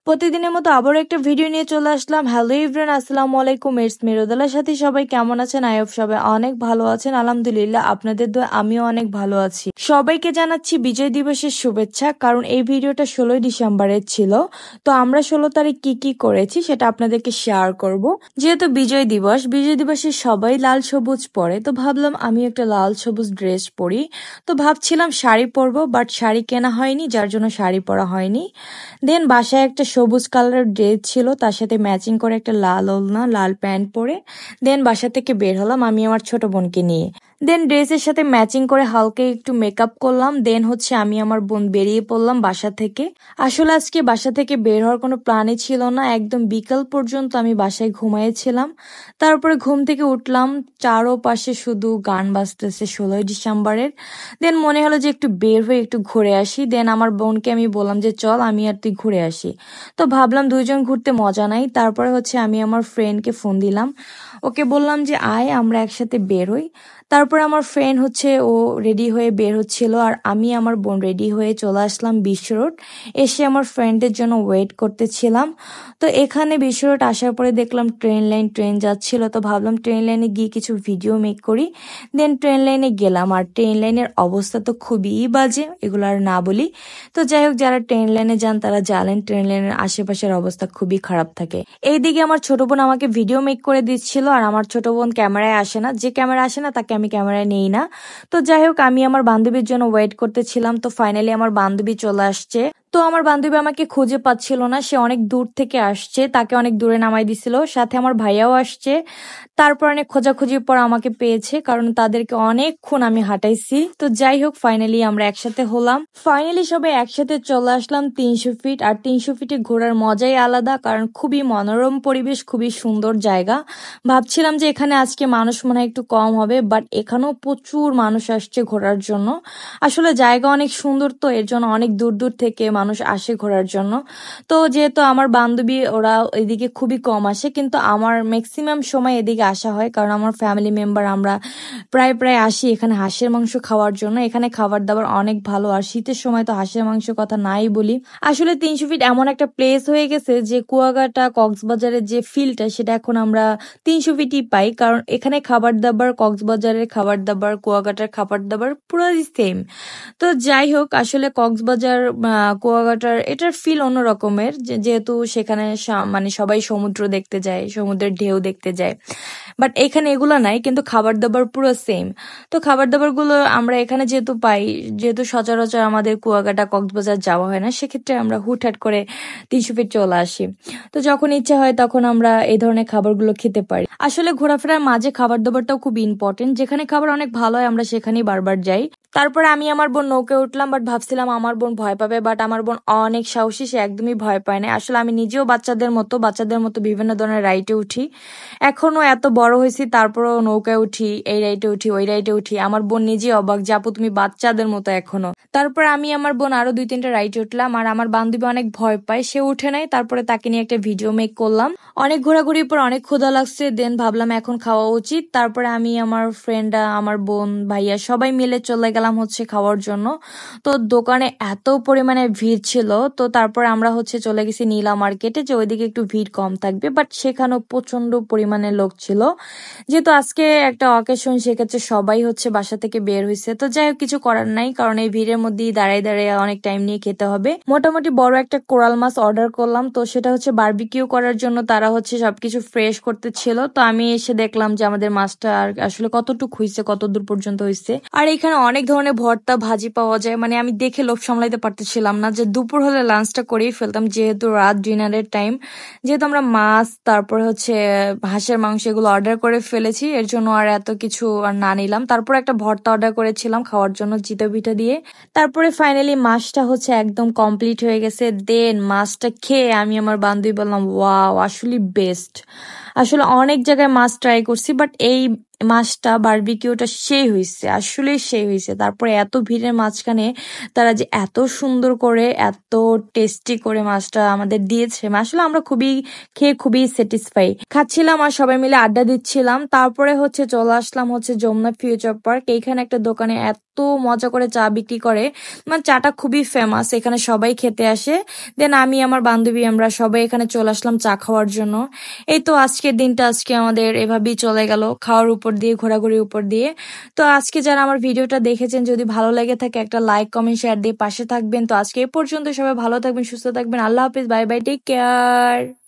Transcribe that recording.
প্রতিদিনের মতো আবারও একটা ভিডিও নিয়ে চলে আসলাম। হ্যালো এভরিওয়ান, আসসালামু আলাইকুম। ইটস মিরুদালার সাথে সবাই কেমন আছেন? আই হোপ সবাই অনেক ভালো আছেন। আলহামদুলিল্লাহ, আপনাদের দোয়া আমিও অনেক ভালো আছি। সবাইকে জানাচ্ছি বিজয় দিবসের শুভেচ্ছা, কারণ এই ভিডিওটা 16ই ডিসেম্বরের ছিল। তো আমরা 16 তারিখ কি করেছি সেটা আপনাদেরকে শেয়ার করব। যেহেতু বিজয় দিবসে সবাই লাল সবুজ পরে, তো ভাবলাম আমি একটা লাল সবুজ ড্রেস পরি। তো ভাবছিলাম শাড়ি পরবো, বাট শাড়ি কেনা হয়নি, যার জন্য শাড়ি পরা হয়নি। দেন বাসায় একটা সবুজ কালারের ড্রেস ছিল, তার সাথে ম্যাচিং করে একটা লাল ওড়না, লাল প্যান্ট পরে দেন বাসা থেকে বের হলাম আমি আমার ছোট বোনকে নিয়ে। দেন ড্রেসের সাথে ম্যাচিং করে হালকা একটু মেকআপ করলাম। দেন আমি আমার বোন বেরিয়ে পড়লাম বাসা থেকে। আসলে আজকে বাসা থেকে বের হওয়ার কোনো প্ল্যানই ছিল না, একদম বিকাল পর্যন্ত আমি বাসায় ঘুমাইছিলাম। তারপরে ঘুম থেকে উঠলাম, চারোপাশে শুধু গান বাজতেছে 16ই ডিসেম্বরের। দেন মনে হলো যে একটু বের হয়ে একটু ঘুরে আসি। দেন আমার বোনকে আমি বললাম যে চল আমি আর তুই ঘুরে আসি। তো ভাবলাম দুইজন ঘুরতে মজা নাই। তারপরে আমি আমার ফ্রেন্ডকে ফোন দিলাম, ওকে বললাম যে আয় আমরা একসাথে বের হই। তারপরে আমার ফ্রেন্ড ও রেডি হয়ে বের হচ্ছিল, আর আমি আমার বোন রেডি হয়ে চলে আসলাম বিশ্ব রোড। এসে আমার ফ্রেন্ডের জন্য ওয়েট করতেছিলাম। তো এখানে বিশ্ব রোড আসার পরে দেখলাম ট্রেন যাচ্ছিল। তো ভাবলাম ট্রেন লাইনে গিয়ে কিছু ভিডিও মেক করি। দেন ট্রেন লাইনে গেলাম, আর ট্রেন লাইনের অবস্থা তো খুবই বাজে, এগুলো আর না বলি। তো যাই হোক, যারা ট্রেন লাইনে যান তারা জানেন ট্রেন লাইনের আশেপাশের অবস্থা খুবই খারাপ থাকে। এইদিকে আমার ছোট বোন আমাকে ভিডিও মেক করে দিচ্ছিল, আর আমার ছোট বোন ক্যামেরায় আসে না, যে ক্যামেরা আসে না তাকে আমি ক্যামেরায় নেই না। তো যাই হোক, আমি আমার বান্ধবীর জন্য ওয়েট করতেছিলাম। তো ফাইনালি আমার বান্ধবী চলে আসছে। তো আমার বান্ধবী আমাকে খুঁজে পাচ্ছিল না, সে অনেক দূর থেকে আসছে, তাকে অনেক দূরে নামাই দিছিল। সাথে আমার ভাইয়াও আসছে। তারপর অনেক খোঁজাখুঁজির পর আমাকে পেয়েছে, কারণ তাদেরকে অনেকক্ষণ আমি হাঁটাইছি। তো যাই হোক, ফাইনালি আমরা একসাথে হলাম। ফাইনালি সবাই একসাথে চলে আসলাম 300 ফিট। আর 300 ফিটে ঘোরার মজাই আলাদা, কারণ খুবই মনোরম পরিবেশ, খুবই সুন্দর জায়গা। ভাবছিলাম যে এখানে আজকে মানুষ মনে হয় একটু কম হবে, বাট এখানেও প্রচুর মানুষ আসছে ঘোরার জন্য। আসলে জায়গা অনেক সুন্দর, তো এর জন্য অনেক দূর দূর থেকে মানুষ আসে ঘোরার জন্য। তো যেহেতু আমার বান্ধবী ওরা এদিকে খুবই কম আসে, কিন্তু আমার ম্যাক্সিমাম সময় এদিকে আসা হয়, কারণ আমার ফ্যামিলি মেম্বার আমরা প্রায় প্রায় আসি এখানে হাঁসের মাংস খাওয়ার জন্য। এখানে খাবার দাবার অনেক ভালো, আর শীতের সময় তো হাঁসের মাংস কথা নাই বলি। আসলে 300 ফিট এমন একটা প্লেস হয়ে গেছে যে কুয়াকাটা কক্সবাজারের যে ফিলটা সেটা এখন আমরা 300 ফিটই পাই, কারণ এখানে খাবার দাবার, কক্সবাজারের খাবার দাবার, কুয়াকাটার খাবার দাবার পুরো সেম। তো যাই হোক, আসলে কক্সবাজার কুয়াকাটার এটার ফিল অন্য রকমের, যেহেতু সেখানে মানে সবাই সমুদ্র দেখতে যায়, সমুদ্রের ঢেউ দেখতে যায়। বাট এখানে এগুলো নাই, কিন্তু খাবার দাবার পুরো সেম। তো খাবার দাবার গুলো আমরা এখানে যেহেতু পাই, যেহেতু সচরাচর আমাদের কুয়াকাটা কক্সবাজার যাওয়া হয় না, সেক্ষেত্রে আমরা হুটহাট করে 300 ফিট চলে আসি। তো যখন ইচ্ছা হয় তখন আমরা এই ধরনের খাবারগুলো খেতে পারি। আসলে ঘোরাফেরার মাঝে খাবার দাবারটাও খুব ইম্পর্টেন্ট, যেখানে খাবার অনেক ভালো হয় আমরা সেখানেই বারবার যাই। তারপরে আমি আমার বোন নৌকে উঠলাম, বাট ভাবছিলাম আমার বোন ভয় পাবে, বাট আমার বোন অনেক সাহসী, সে একদমই ভয় পায় না। আসলে আমি নিজেও বাচ্চাদের মতো বিভিন্ন ধরনের রাইডে উঠি, এখনো এত বড় হয়েছি তারপরেও নৌকায় উঠি, এই রাইডে উঠি, ওই রাইডে উঠি। আমার বোন নিজে অবাক যে আপু তুমি বাচ্চাদের মতো এখনো। তারপর আমি আমার বোন আরো 2-3টা রাইডে উঠলাম, আর আমার বান্ধবী অনেক ভয় পায়, সে উঠে নাই। তারপরে তাকে নিয়ে একটা ভিডিও মেক করলাম। অনেক ঘোরাঘুরির পর অনেক ক্ষুধা লাগছে, দেন ভাবলাম এখন খাওয়া উচিত। তারপরে আমি, আমার ফ্রেন্ডরা, আমার বোন, ভাইয়া সবাই মিলে চলে গেলাম খাওয়ার জন্য। তো দোকানে এত পরিমাণে ভিড় ছিল। তো তারপরে আমরা চলে গেছি নীলা মার্কেটে, যে ওইদিকে একটু ভিড় কম থাকবে, বাট সেখানেও প্রচন্ড পরিমাণে লোক ছিল। যেহেতু আজকে একটা অকেশন, সেক্ষেত্রে সবাই বাসা থেকে বের হয়েছে। তো যাই হোক, কিছু করার নাই, কারণ এই ভিড়ের মধ্যেই দাঁড়ায় দাঁড়ায় অনেক টাইম নিয়ে খেতে হবে। মোটামুটি বড় একটা কোরাল মাছ অর্ডার করলাম, তো সেটা বারবিকিউ করার জন্য তারা সবকিছু ফ্রেশ করতেছিল। তো আমি এসে দেখলাম যে আমাদের মাছটা আসলে কতটুকু হয়েছে, কত দূর পর্যন্ত হয়েছে। আর এখানে অনেক ধরনের ভর্তা ভাজি পাওয়া যায়, মানে আমি দেখে লোভ সামলাইতে পারতেছিলাম না, যে দুপুর হলে লাঞ্চটা করেই ফেলতাম, যেহেতু রাত ডিনারের টাইম। যেহেতু আমরা মাছ, তারপরে হাঁসের মাংস এগুলো অর্ডার করে ফেলেছি, এর জন্য আর এত কিছু আর না নিলাম। তারপর একটা ভর্তা অর্ডার করেছিলাম খাওয়ার জন্য চিতই পিঠা দিয়ে। তারপরে ফাইনালি মাছটা একদম কমপ্লিট হয়ে গেছে। দেন মাছটা খেয়ে আমি আমার বান্ধবী বললাম ওয়াও, আসলে বেস্ট। আসলে অনেক জায়গায় মাছ ট্রাই করছি, বাট এই মাছটা বারবিকিউটা সেই হয়েছে। তারপরে এত ভিড়ের মাঝখানে তারা যে এত সুন্দর করে, এত টেস্টি করে মাছটা আমাদের দিয়েছে, আসলে আমরা খেয়ে খুবই স্যাটিসফাই। খাচ্ছিলাম আর সবাই মিলে আড্ডা দিচ্ছিলাম। তারপরে চলে আসলাম যমুনা ফিউচার পার্ক। এইখানে একটা দোকানে এত এত মজা করে চা বিক্রি করে, মানে চাটা খুবই ফেমাস, এখানে সবাই খেতে আসে। দেন আমি আমার বান্ধবী আমরা সবাই এখানে চলে আসলাম চা খাওয়ার জন্য। এই তো আজকের দিনটা আজকে আমাদের এভাবেই চলে গেল, খাওয়ার উপর দিয়ে, ঘোরাঘুরির উপর দিয়ে। তো আজকে যারা আমার ভিডিওটা দেখেছেন, যদি ভালো লেগে থাকে একটা লাইক কমেন্ট শেয়ার দিয়ে পাশে থাকবেন। তো আজকে এই পর্যন্ত, সবাই ভালো থাকবেন, সুস্থ থাকবেন, আল্লাহ হাফিজ, বাই বাই, টেক কেয়ার।